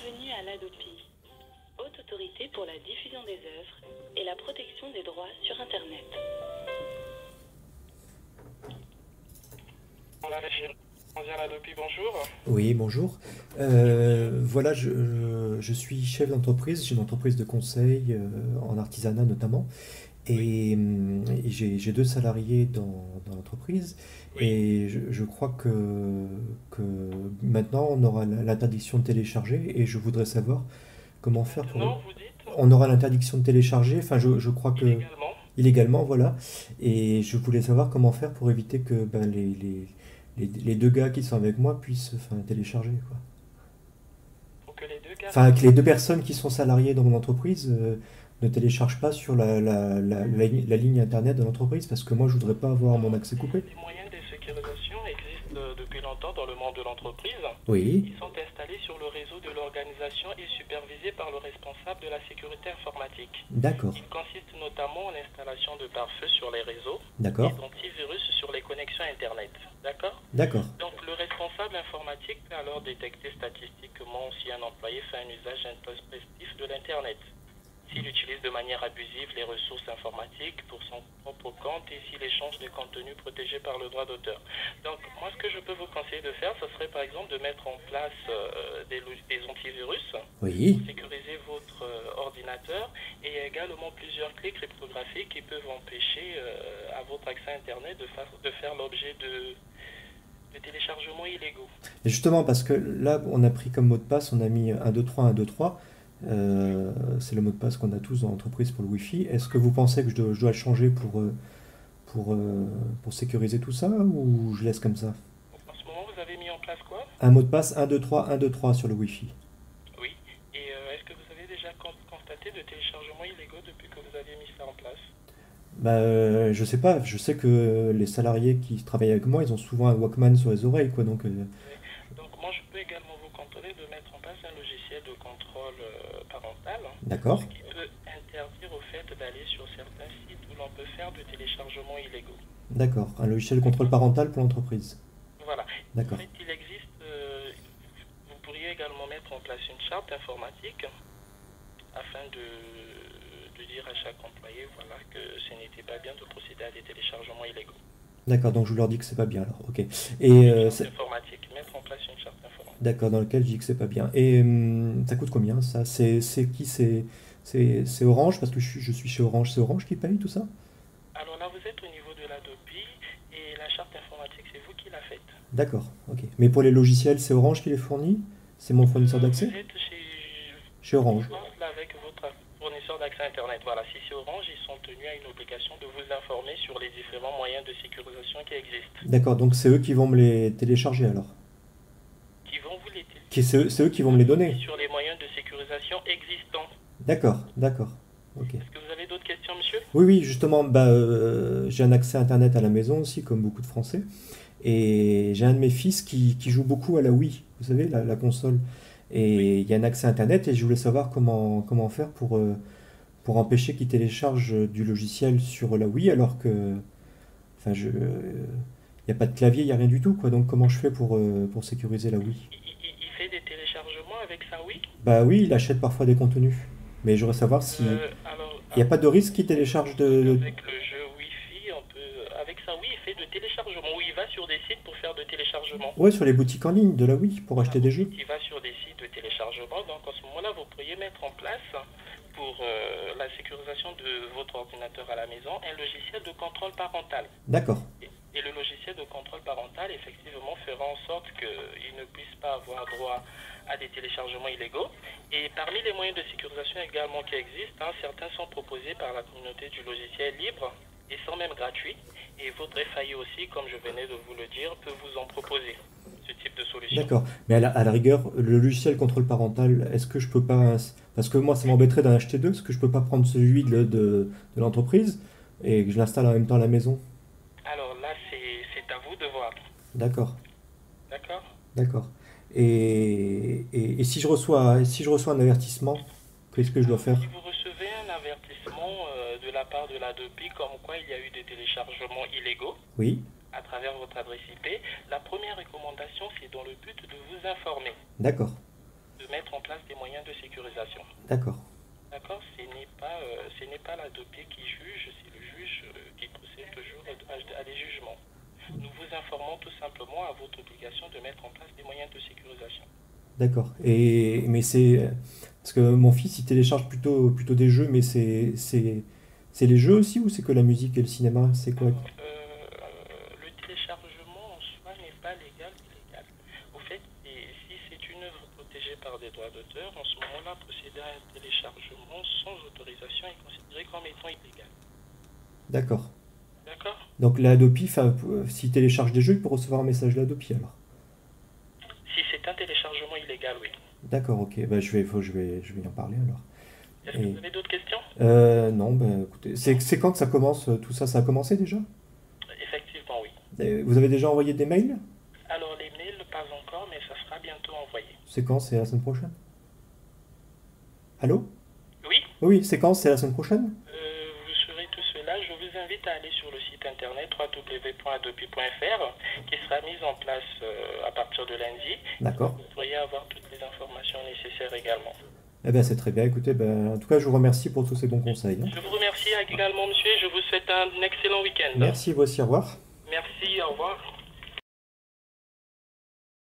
Bienvenue à l'ADOPI, Haute Autorité pour la diffusion des œuvres et la protection des droits sur Internet. l'ADOPI, bonjour. Oui, bonjour. Voilà, je suis chef d'entreprise, j'ai une entreprise de conseil en artisanat notamment, Oui, et j'ai deux salariés dans l'entreprise, oui. et je crois que maintenant on aura l'interdiction de télécharger, et je voudrais savoir comment faire pour... Maintenant, vous dites On aura l'interdiction de télécharger, enfin je crois que illégalement. illégalement, voilà, et je voulais savoir comment faire pour éviter que ben, les deux gars qui sont avec moi puissent enfin, télécharger, quoi. Pour que les deux gars Enfin, que les puissent. deux personnes qui sont salariées dans mon entreprise ne téléchargent pas sur la ligne internet de l'entreprise, parce que moi je voudrais pas avoir mon Alors, accès coupé. les moyens de sécurisation existent depuis longtemps dans le monde de l'entreprise. Oui, Ils sont installés sur le réseau de l'organisation et supervisés par le responsable de la sécurité informatique. d'accord, Ils consistent notamment en l'installation de pare-feu sur les réseaux et d'accord, d'antivirus sur les connexions Internet. D'accord? d'accord, Donc, le responsable informatique peut alors détecter statistiquement si un employé fait un usage intempestif de l'Internet, s'il utilise de manière abusive les ressources informatiques pour son propre compte et s'il échange des contenus protégés par le droit d'auteur. Donc, moi, ce que je peux vous conseiller de faire, ce serait par exemple de mettre en place des antivirus oui, pour sécuriser votre ordinateur et également plusieurs clés cryptographiques qui peuvent empêcher à votre accès à Internet de faire l'objet de téléchargements illégaux. et justement parce que là on a pris comme mot de passe, on a mis 123 123. C'est le mot de passe qu'on a tous dans l'entreprise pour le Wi-Fi. Est-ce que vous pensez que je dois le changer pour sécuriser tout ça, ou je laisse comme ça? En ce moment, vous avez mis en place quoi? Un mot de passe 123 123 sur le Wi-Fi. Oui. Et est-ce que vous avez déjà constaté de téléchargements illégaux depuis que vous avez mis ça en place? Bah, je sais pas, je sais que les salariés qui travaillent avec moi, ils ont souvent un Walkman sur les oreilles, quoi, donc Oui. Donc moi, je peux également vous contrôler de mettre en place un logiciel de contrôle parental, ce d'accord, qui peut interdire au fait d'aller sur certains sites où l'on peut faire de téléchargements illégaux. d'accord, un logiciel de contrôle D'accord? parental pour l'entreprise, Voilà. En d'accord, fait, il existe, vous pourriez également mettre en place une charte informatique afin de dire à chaque employé voilà, que ce n'était pas bien de procéder à des téléchargements illégaux. d'accord, donc je leur dis que c'est pas bien alors, ok, Une et charte informatique, mettre en place une charte informatique. d'accord, dans lequel je dis que c'est pas bien, et ça coûte combien ça? C'est qui? C'est Orange, parce que je suis chez Orange, c'est Orange qui paye tout ça? Alors là, vous êtes au niveau de l'Adopi et la charte informatique, c'est vous qui la faites. D'accord, ok, mais pour les logiciels, c'est Orange qui les fournit? C'est mon fournisseur d'accès? Vous êtes Chez Orange, je pense là avec votre fournisseur d'accès Internet. Voilà, si c'est Orange, ils sont tenus à une obligation de vous informer sur les différents moyens de sécurisation qui existent, d'accord, donc c'est eux qui vont me les télécharger alors, qui vont vous les c'est eux qui vont me les donner. sur les moyens de sécurisation existants. D'accord, d'accord. Ok. Est-ce que vous avez d'autres questions, monsieur? Oui, oui, justement, bah, j'ai un accès Internet à la maison aussi, comme beaucoup de Français. Et j'ai un de mes fils qui joue beaucoup à la Wii, vous savez, la console. Oui. Et il y a un accès Internet, et je voulais savoir comment faire pour empêcher qu'il télécharge du logiciel sur la Wii, alors que, enfin, il n'y a pas de clavier, il n'y a rien du tout, quoi. Donc comment je fais pour sécuriser la Wii? Il fait des téléchargements avec ça, oui. Bah oui, il achète parfois des contenus. Mais je voudrais savoir si... Alors, Il n'y a pas de risque qu'il télécharge avec le jeu Wi-Fi, on peut, avec ça, oui, il fait de téléchargement. Ou il va sur des sites pour faire de téléchargement. Ouais, sur les boutiques en ligne de la Wii, pour Voilà, acheter des jeux. il va sur des sites de téléchargement. Donc, en ce moment-là, vous pourriez mettre en place, pour la sécurisation de votre ordinateur à la maison, un logiciel de contrôle parental. D'accord, Et le logiciel de contrôle parental, effectivement, fera en sorte qu'il ne puisse pas avoir droit à des téléchargements illégaux. Et parmi les moyens de sécurisation également qui existent, certains sont proposés par la communauté du logiciel libre et sont même gratuits. Et votre FAI aussi, comme je venais de vous le dire, peut vous en proposer ce type de solution. d'accord. Mais à la rigueur, le logiciel contrôle parental, est-ce que je peux pas... Parce que moi, ça m'embêterait d'en acheter deux, est-ce que je peux pas prendre celui de l'entreprise et que je l'installe en même temps à la maison? Alors là, c'est à vous de voir. D'accord, D'accord? d'accord. Et si je reçois un avertissement, qu'est-ce que je dois Alors, faire? si vous recevez un avertissement de la part de l'ADOPI comme quoi il y a eu des téléchargements illégaux Oui, à travers votre adresse IP, la première recommandation, c'est dans le but de vous informer, d'accord, de mettre en place des moyens de sécurisation. D'accord. D'accord? Ce n'est pas l'Adobe qui juge, c'est le juge qui procède toujours à des jugements. Nous vous informons tout simplement à votre obligation de mettre en place des moyens de sécurisation. D'accord. Mais c'est... Parce que mon fils, il télécharge plutôt des jeux, mais c'est les jeux aussi ou c'est que la musique et le cinéma? C'est quoi? Le téléchargement en soi n'est pas légal ou illégal. Au fait, si c'est une œuvre protégée par des droits d'auteur, en ce moment-là, procéder à un téléchargement sans autorisation est considéré comme étant illégal. D'accord. D'accord? Donc l'Adopi, s'il télécharge des jeux, il peut recevoir un message l'Adopi alors. Si c'est un téléchargement illégal, oui. D'accord, ok. Bah, je vais y en parler alors. Est-ce que vous avez d'autres questions? Non, bah, écoutez, c'est quand que ça commence tout ça? Ça a commencé déjà? Effectivement, oui. Vous avez déjà envoyé des mails? Alors, les mails, pas encore, mais ça sera bientôt envoyé. C'est quand? C'est la semaine prochaine? Allô? Oui, Oui, c'est quand? C'est la semaine prochaine? vous saurez tout cela. Je vous invite à aller sur le site internet www.adopi.fr qui sera mis en place à partir de lundi. D'accord. Vous pourriez avoir toutes les informations nécessaires également. Eh bien, c'est très bien. Écoutez, en tout cas, je vous remercie pour tous ces bons conseils, hein. Je vous remercie également, monsieur, et je vous souhaite un excellent week-end. Merci, vous aussi, au revoir. Merci, au revoir.